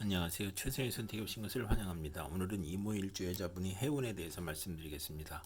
안녕하세요. 최선의 선택에 오신 것을 환영합니다. 오늘은 이모일주 여자분이 해운에 대해서 말씀드리겠습니다.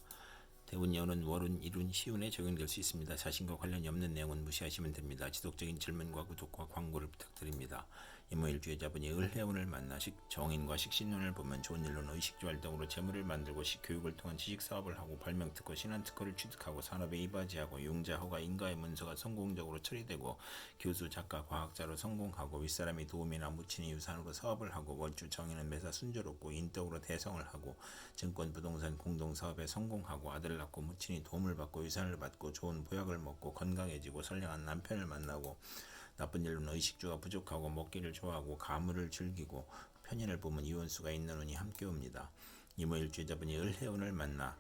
대운, 여운, 월운, 일운, 시운에 적용될 수 있습니다. 자신과 관련이 없는 내용은 무시하시면 됩니다. 지속적인 질문과 구독과 광고를 부탁드립니다. 이모일주 여자분이 을해운을 만나 정인과 식신운을 보면 좋은 일로는 의식주 활동으로 재물을 만들고 교육을 통한 지식사업을 하고 발명특허, 신한특허를 취득하고 산업에 이바지하고 용자, 허가, 인가의 문서가 성공적으로 처리되고 교수, 작가, 과학자로 성공하고 윗사람이 도움이나 무친이 유산으로 사업을 하고 월주 정인은 매사 순조롭고 인덕으로 대성을 하고 증권, 부동산, 공동사업에 성공하고 아들 낳고 무친이 도움을 받고 유산을 받고 좋은 보약을 먹고 건강해지고 선량한 남편을 만나고 나쁜 일로는 의식주가 부족하고 먹기를 좋아하고 가물을 즐기고 편인을 보면 이혼수가 있는 운이 함께 옵니다. 이모일주자분이 을해운을 만나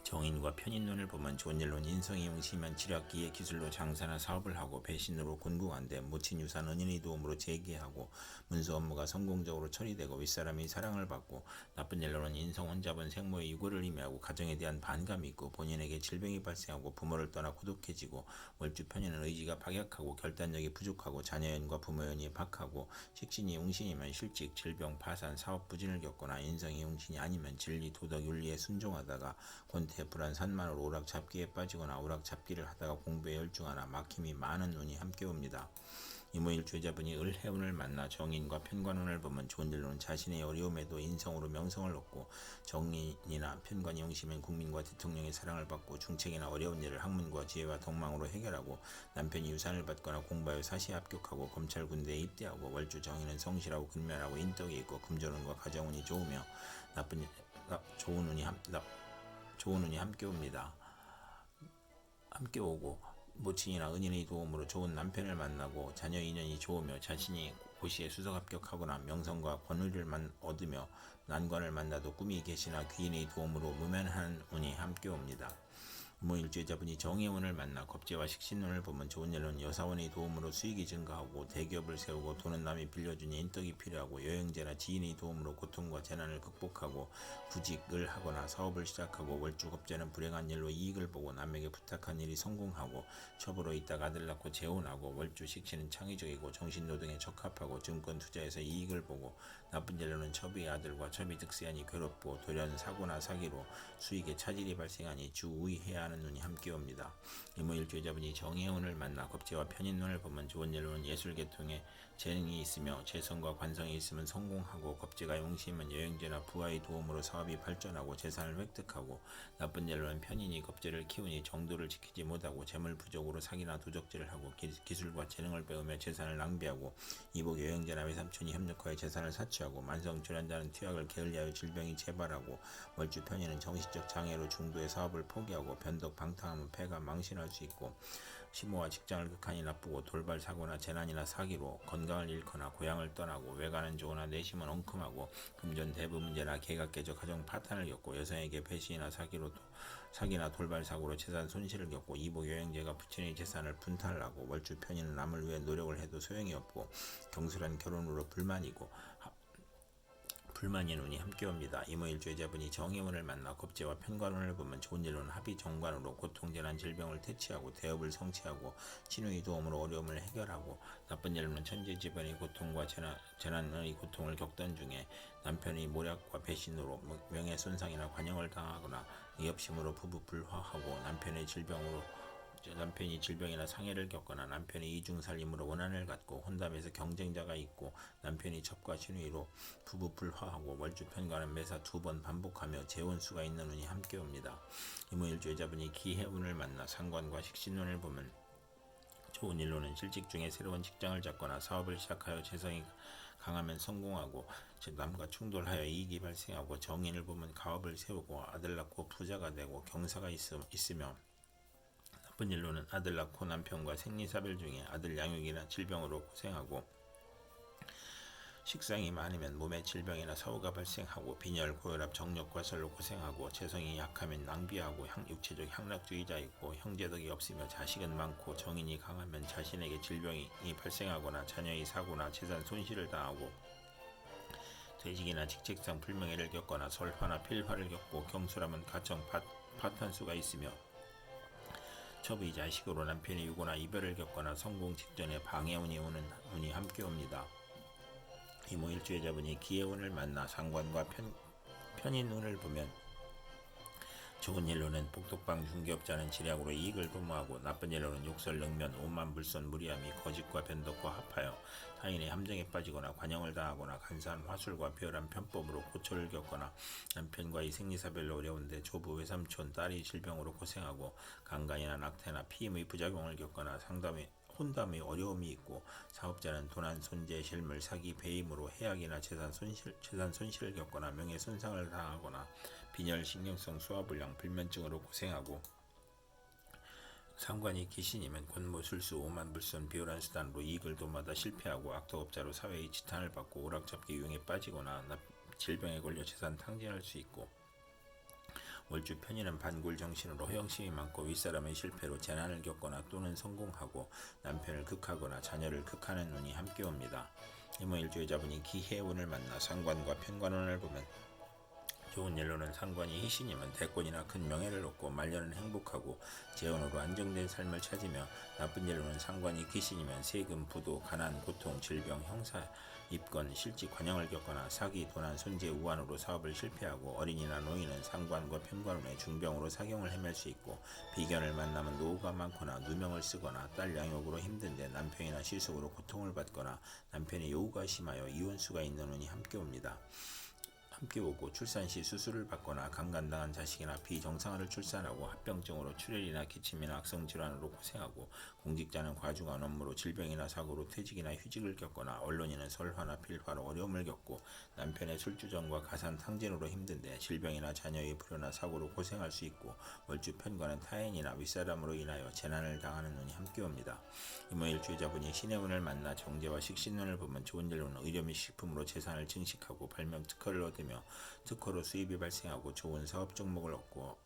정인과 편인론을 보면 좋은 일로는 인성이 용심한 지략기의 기술로 장사나 사업을 하고 배신으로 곤궁한데 모친 유산 은인의 도움으로 재기하고 문서 업무가 성공적으로 처리되고 윗사람이 사랑을 받고 나쁜 일로는 인성 혼잡은 생모의 유고를 의미하고 가정에 대한 반감이 있고 본인에게 질병이 발생하고 부모를 떠나 고독해지고 월주 편인은 의지가 박약하고 결단력이 부족하고 자녀연과 부모연이 박하고 식신이 용신이면 실직, 질병, 파산, 사업 부진을 겪거나 인성이 용신이 아니면 진리, 도덕, 윤리에 순종하다가 권태, 불안, 산만으로 오락잡기에 빠지거나 오락잡기를 하다가 공부에 열중하나 막힘이 많은 운이 함께 옵니다. 이모일주자분이 을해운을 만나 정인과 편관운을 보면 좋은 일로는 자신의 어려움에도 인성으로 명성을 얻고 정인이나 편관이 용심은 국민과 대통령의 사랑을 받고 중책이나 어려운 일을 학문과 지혜와 덕망으로 해결하고 남편이 유산을 받거나 공부하여 사시에 합격하고 검찰 군대에 입대하고 월주 정인은 성실하고 근면하고 인덕이 있고 금전운과 가정운이 좋으며 좋은 운이 함께 옵니다. 함께 오고 모친이나 은인의 도움으로 좋은 남편을 만나고 자녀 인연이 좋으며 자신이 고시에 수석 합격하거나 명성과 권위를 얻으며 난관을 만나도 꿈이 계시나 귀인의 도움으로 무면한 운이 함께 옵니다. 무일주자분이 정해운을 만나 겁재와 식신운을 보면 좋은 일은 여사원의 도움으로 수익이 증가하고 대기업을 세우고 돈은 남이 빌려주니 인덕이 필요하고 여행제나 지인의 도움으로 고통과 재난을 극복하고 구직을 하거나 사업을 시작하고 월주 겁재는 불행한 일로 이익을 보고 남에게 부탁한 일이 성공하고 첩으로 있다가 아들 낳고 재혼하고 월주 식신은 창의적이고 정신노동에 적합하고 증권 투자에서 이익을 보고 나쁜 일로는 첩의 아들과 첩의 득세하니 괴롭고 돌연 사고나 사기로 수익에 차질이 발생하니 주의해야 하는 눈이 함께 옵니다. 이모일주자분이 정해운을 만나 겁재와 편인운을 보면 좋은 일로는 예술계통에 재능이 있으며 재성과 관성이 있으면 성공하고 겁재가 용심은 여행제나 부하의 도움으로 사업이 발전하고 재산을 획득하고 나쁜 일로는 편인이 겁재를 키우니 정도를 지키지 못하고 재물 부족으로 사기나 도적질을 하고 기술과 재능을 배우며 재산을 낭비하고 이복 여행제나 외삼촌이 협력하여 재산을 사취하고 만성 질환자는 투약을 게을리하여 질병이 재발하고 월주 편인은 정신적 장애로 중도의 사업을 포기하고 변덕 방탕하면 폐가 망신할 수 있고 시모와 직장을 극한히 나쁘고 돌발 사고나 재난이나 사기로 건강을 잃거나 고향을 떠나고 외가는 좋으나 내심은 엉큼하고 금전 대부 문제나 개각개적 가정 파탄을 겪고 여성에게 배신이나 사기나 돌발 사고로 재산 손실을 겪고 이복 여행제가 부친의 재산을 분탈하고 월주 편인은 남을 위해 노력을 해도 소용이 없고 경솔한 결혼으로 불만인 운이 함께 옵니다. 이모일주자분이 정해운을 만나 겁재와 편관운을 보면 좋은 일로는 합의 정관으로 고통재난 질병을 퇴치하고 대업을 성취하고 친우의 도움으로 어려움을 해결하고 나쁜 일로는 천재지변의 고통과 재난의 고통을 겪던 중에 남편의 모략과 배신으로 명예손상이나 관용을 당하거나 의협심으로 부부 불화하고 남편이 질병이나 상해를 겪거나 남편이 이중살림으로 원한을 갖고 혼담에서 경쟁자가 있고 남편이 첩과 신우이로 부부 불화하고 월주 편관은 매사 2번 반복하며 재혼수가 있는 운이 함께 옵니다. 이모일주자분이 기해운을 만나 상관과 식신운을 보면 좋은 일로는 실직 중에 새로운 직장을 잡거나 사업을 시작하여 재성이 강하면 성공하고 남과 충돌하여 이익이 발생하고 정인을 보면 가업을 세우고 아들 낳고 부자가 되고 경사가 있으며 나쁜 일로는 아들 낳고 남편과 생리사별 중에 아들 양육이나 질병으로 고생하고 식상이 많으면 몸에 질병이나 사후가 발생하고 빈혈, 고혈압, 정력과설로 고생하고 재성이 약하면 낭비하고 육체적 향락주의자이고 형제덕이 없으며 자식은 많고 정인이 강하면 자신에게 질병이 발생하거나 자녀의 사고나 재산 손실을 당하고 퇴직이나 직책상 불명예를 겪거나 설화나 필화를 겪고 경솔하면 가정 파탄수가 있으며 첩의 자식으로 남편의 유고나 이별을 겪거나 성공 직전에 방해운이 오는 운이 함께 옵니다. 이모일주의자분이 기해운을 만나 상관과 편인운을 보면 좋은 일로는 복덕방 중개업자는 지략으로 이익을 도모하고 나쁜 일로는 욕설, 능면, 오만, 불손, 무리함이 거짓과 변덕과 합하여 타인의 함정에 빠지거나 관영을 당하거나 간사한 화술과 비열한 편법으로 고초를 겪거나 남편과의 생리사별로 어려운데 조부, 외삼촌, 딸이 질병으로 고생하고 강간이나 낙태나 피임의 부작용을 겪거나 혼담의 어려움이 있고 사업자는 도난, 손재, 실물, 사기, 배임으로 해악이나 재산 손실을 겪거나 명예 손상을 당하거나 빈혈, 신경성 소화불량, 불면증으로 고생하고 상관이 귀신이면 권모, 술수, 오만, 불손, 비열한 수단으로 이익을 도모하다 실패하고 악도업자로 사회의 지탄을 받고 오락잡기 유형에 빠지거나 질병에 걸려 재산 탕진할 수 있고 월주 편인은 반굴 정신으로 허영심이 많고 윗사람의 실패로 재난을 겪거나 또는 성공하고 남편을 극하거나 자녀를 극하는 운이 함께 옵니다. 이모일주의자분이 기해운을 만나 상관과 편관운을 보면 좋은 일로는 상관이 희신이면 대권이나 큰 명예를 얻고 말년은 행복하고 재혼으로 안정된 삶을 찾으며 나쁜 일로는 상관이 귀신이면 세금, 부도, 가난, 고통, 질병, 형사, 입건, 실직, 관영을 겪거나 사기, 도난, 손재, 우환으로 사업을 실패하고 어린이나 노인은 상관과 편관운의 중병으로 사경을 헤맬 수 있고 비견을 만나면 노후가 많거나 누명을 쓰거나 딸 양육으로 힘든데 남편이나 시숙으로 고통을 받거나 남편의 요구가 심하여 이혼수가 있는 운이 함께 옵니다. 함께 오고 출산 시 수술을 받거나 강간당한 자식이나 비정상아를 출산하고 합병증으로 출혈이나 기침이나 악성 질환으로 고생하고 공직자는 과중한 업무로 질병이나 사고로 퇴직이나 휴직을 겪거나 언론인은 설화나 필화로 어려움을 겪고 남편의 술주정과 가산 탕진으로 힘든데 질병이나 자녀의 불효나 사고로 고생할 수 있고 월주 편관은 타인이나 윗사람으로 인하여 재난을 당하는 운이 함께 옵니다. 이모일주의자분이 신의 운을 만나 정제와 식신운을 보면 좋은 일로는 의료 및 식품으로 재산을 증식하고 발명 특허를 얻으며 특허로 수입이 발생하고 좋은 사업 종목을 얻고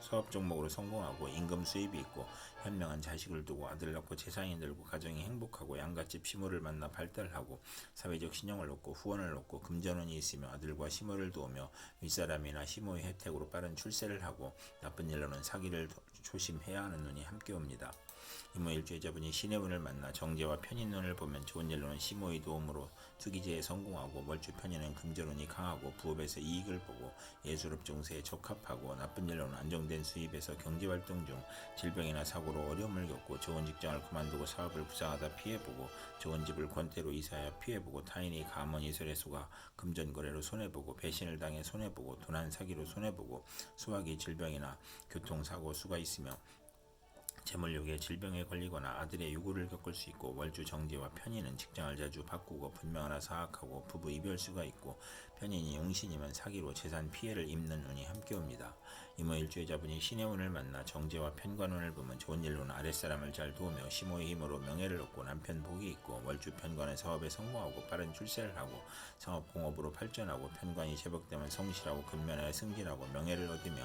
사업 종목으로 성공하고 임금 수입이 있고 현명한 자식을 두고 아들 낳고 재산이 늘고 가정이 행복하고 양갓집 시모를 만나 발달하고 사회적 신용을 얻고 후원을 얻고 금전운이 있으며 아들과 시모를 도우며 윗사람이나 시모의 혜택으로 빠른 출세를 하고 나쁜 일로는 사기를 조심해야 하는 운이 함께 옵니다. 이모일주의자분이 신의 운을 만나 정제와 편인운을 보면 좋은 일로는 시모의 도움으로 투기제에 성공하고 월주 편인은 금전운이 강하고 부업에서 이익을 보고 예술업 종세에 적합하고 나쁜 일로는 안정된 수입에서 경제활동 중 질병이나 사고로 어려움을 겪고 좋은 직장을 그만두고 사업을 부상하다 피해보고 좋은 집을 권태로 이사하여 피해보고 타인이 가문이설에 속아 금전거래로 손해보고 배신을 당해 손해보고 도난 사기로 손해보고 수학이 질병이나 교통사고 수가 있으며 재물욕에 질병에 걸리거나 아들의 유고를 겪을 수 있고 월주 정제와 편인은 직장을 자주 바꾸고 분명하나 사악하고 부부 이별수가 있고 편인이 용신이면 사기로 재산 피해를 입는 운이 함께 옵니다. 이모일주의자분이 신의 운을 만나 정제와 편관운을 보면 좋은 일로는 아랫사람을 잘 도우며 시모의 힘으로 명예를 얻고 남편 복이 있고 월주 편관은 사업에 성공하고 빠른 출세를 하고 상업공업으로 발전하고 편관이 제복되면 성실하고 근면하여 승진하고 명예를 얻으며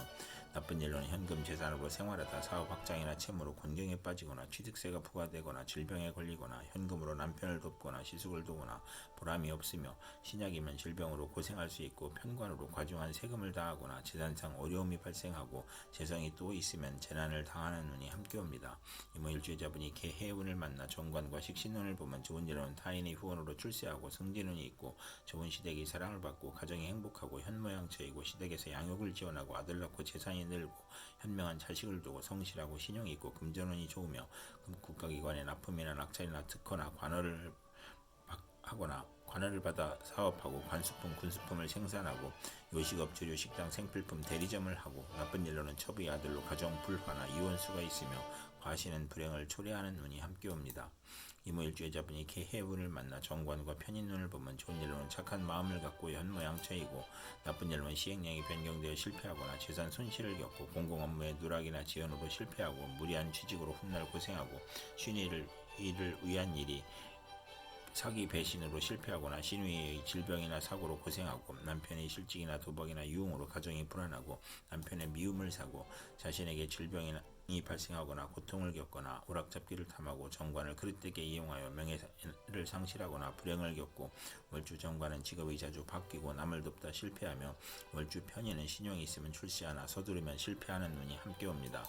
나쁜 일로는 현금 재산으로 생활하다 사업 확장이나 채무로 곤경에 빠지거나 취득세가 부과되거나 질병에 걸리거나 현금으로 남편을 돕거나 시숙을 도거나 보람이 없으며 신약이면 질병으로 고생할 수 있고 편관으로 과중한 세금을 다하거나 재산상 어려움이 발생하고 재성이 또 있으면 재난을 당하는 운이 함께 옵니다. 이모일주의자분이 개해운을 만나 정관과 식신운을 보면 좋은 일로는 타인의 후원으로 출세하고 승진운이 있고 좋은 시댁의 사랑을 받고 가정이 행복하고 현모양처이고 시댁에서 양육을 지원하고 아들 낳고 재산이 늘고 현명한 자식을 두고 성실하고 신용이 있고 금전운이 좋으며 국가기관의 납품이나 낙찰이나 특허나 관할을 하거나 관할을 받아 사업하고 관수품, 군수품을 생산하고 요식업, 주류, 식당, 생필품, 대리점을 하고 나쁜 일로는 첩의 아들로 가정 불화나 이혼수가 있으며 과신은 불행을 초래하는 운이 함께 옵니다. 이모일주의자분이 개해운을 만나 정관과 편인운을 보면 좋은 일로는 착한 마음을 갖고 현모양처이고 나쁜 일로는 시행령이 변경되어 실패하거나 재산 손실을 겪고 공공업무에 누락이나 지연으로 실패하고 무리한 취직으로 훗날 고생하고 쉰일을 위한 일이 사기 배신으로 실패하거나 신우의 질병이나 사고로 고생하고 남편의 실직이나 도박이나 유흥으로 가정이 불안하고 남편의 미움을 사고 자신에게 질병이 이 발생하거나 고통을 겪거나 오락잡기를 탐하고 정관을 그릇되게 이용하여 명예를 상실하거나 불행을 겪고 월주 정관은 직업이 자주 바뀌고 남을 돕다 실패하며 월주 편인은 신용이 있으면 출시하나 서두르면 실패하는 운이 함께 옵니다.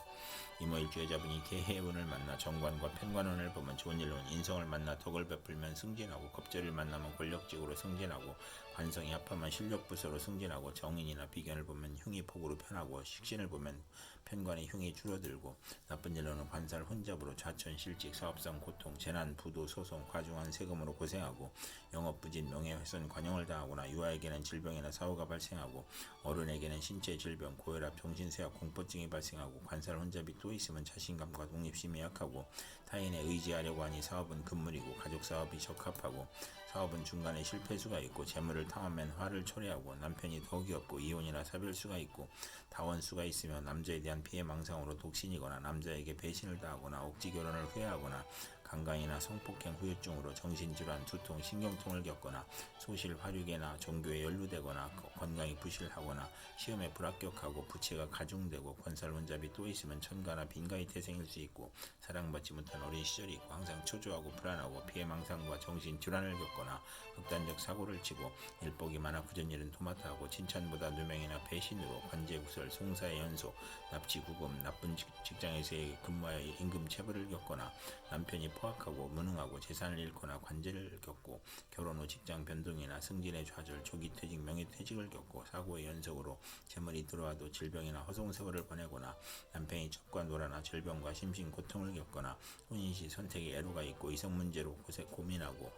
이모일주의자분이 개해운을 만나 정관과 편관운을 보면 좋은 일로 인성을 만나 덕을 베풀면 승진하고 겁재를 만나면 권력직으로 승진하고 관성이 합하면 실력부서로 승진하고 정인이나 비견을 보면 흉이 폭으로 편하고 식신을 보면 편관의 흉이 줄어들고 나쁜 일로는 관살 혼잡으로 좌천 실직 사업상 고통 재난 부도 소송 과중한 세금으로 고생하고 영업부진 명예훼손 관용을 당하거나 유아에게는 질병이나 사고가 발생하고 어른에게는 신체 질병 고혈압 정신쇠약 공포증이 발생하고 관살 혼잡이 또 있으면 자신감과 독립심이 약하고 타인에 의지하려고 하니 사업은 금물이고 가족 사업이 적합하고 사업은 중간에 실패수가 있고 재물을 탐하면 화를 초래하고 남편이 덕이 없고 이혼이나 사별수가 있고 다원수가 있으며 남자에 대한 피해 망상으로 독신이거나 남자에게 배신을 당하거나 억지 결혼을 후회하거나 강간이나 성폭행 후유증으로 정신질환, 두통, 신경통을 겪거나 소실, 화류계나 종교에 연루되거나 건강이 부실하거나 시험에 불합격하고 부채가 가중되고 권살 혼잡이 또 있으면 천가나 빈가의 태생일 수 있고 사랑받지 못한 어린 시절이 있고 항상 초조하고 불안하고 피해망상과 정신질환을 겪거나 극단적 사고를 치고 일복이 많아 구전일은 토마토하고 칭찬보다 누명이나 배신으로 관제구설, 송사의 연소, 납치구금, 나쁜 직장에서의 근무하여 임금 체불을 겪거나 남편이 포악하고 무능하고 재산을 잃거나 관제를 겪고 결혼 후 직장 변동이나 승진의 좌절, 조기 퇴직, 명예퇴직을 겪고 사고의 연속으로 재물이 들어와도 질병이나 허송세월을 보내거나 남편이 첩과 노라나 질병과 심신 고통을 겪거나 혼인시 선택에 애로가 있고 이성 문제로 고민하고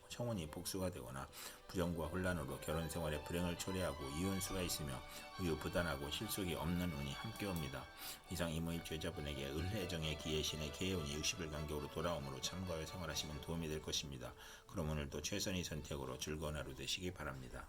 청혼이 복수가 되거나 부정과 혼란으로 결혼생활에 불행을 초래하고 이혼수가 있으며 우유부단하고 실속이 없는 운이 함께 옵니다. 이상 이모일주의자분에게 을해정의 기해신의 개해운이 60일 간격으로 돌아오므로 참고하여 생활하시면 도움이 될 것입니다. 그럼 오늘도 최선의 선택으로 즐거운 하루 되시기 바랍니다.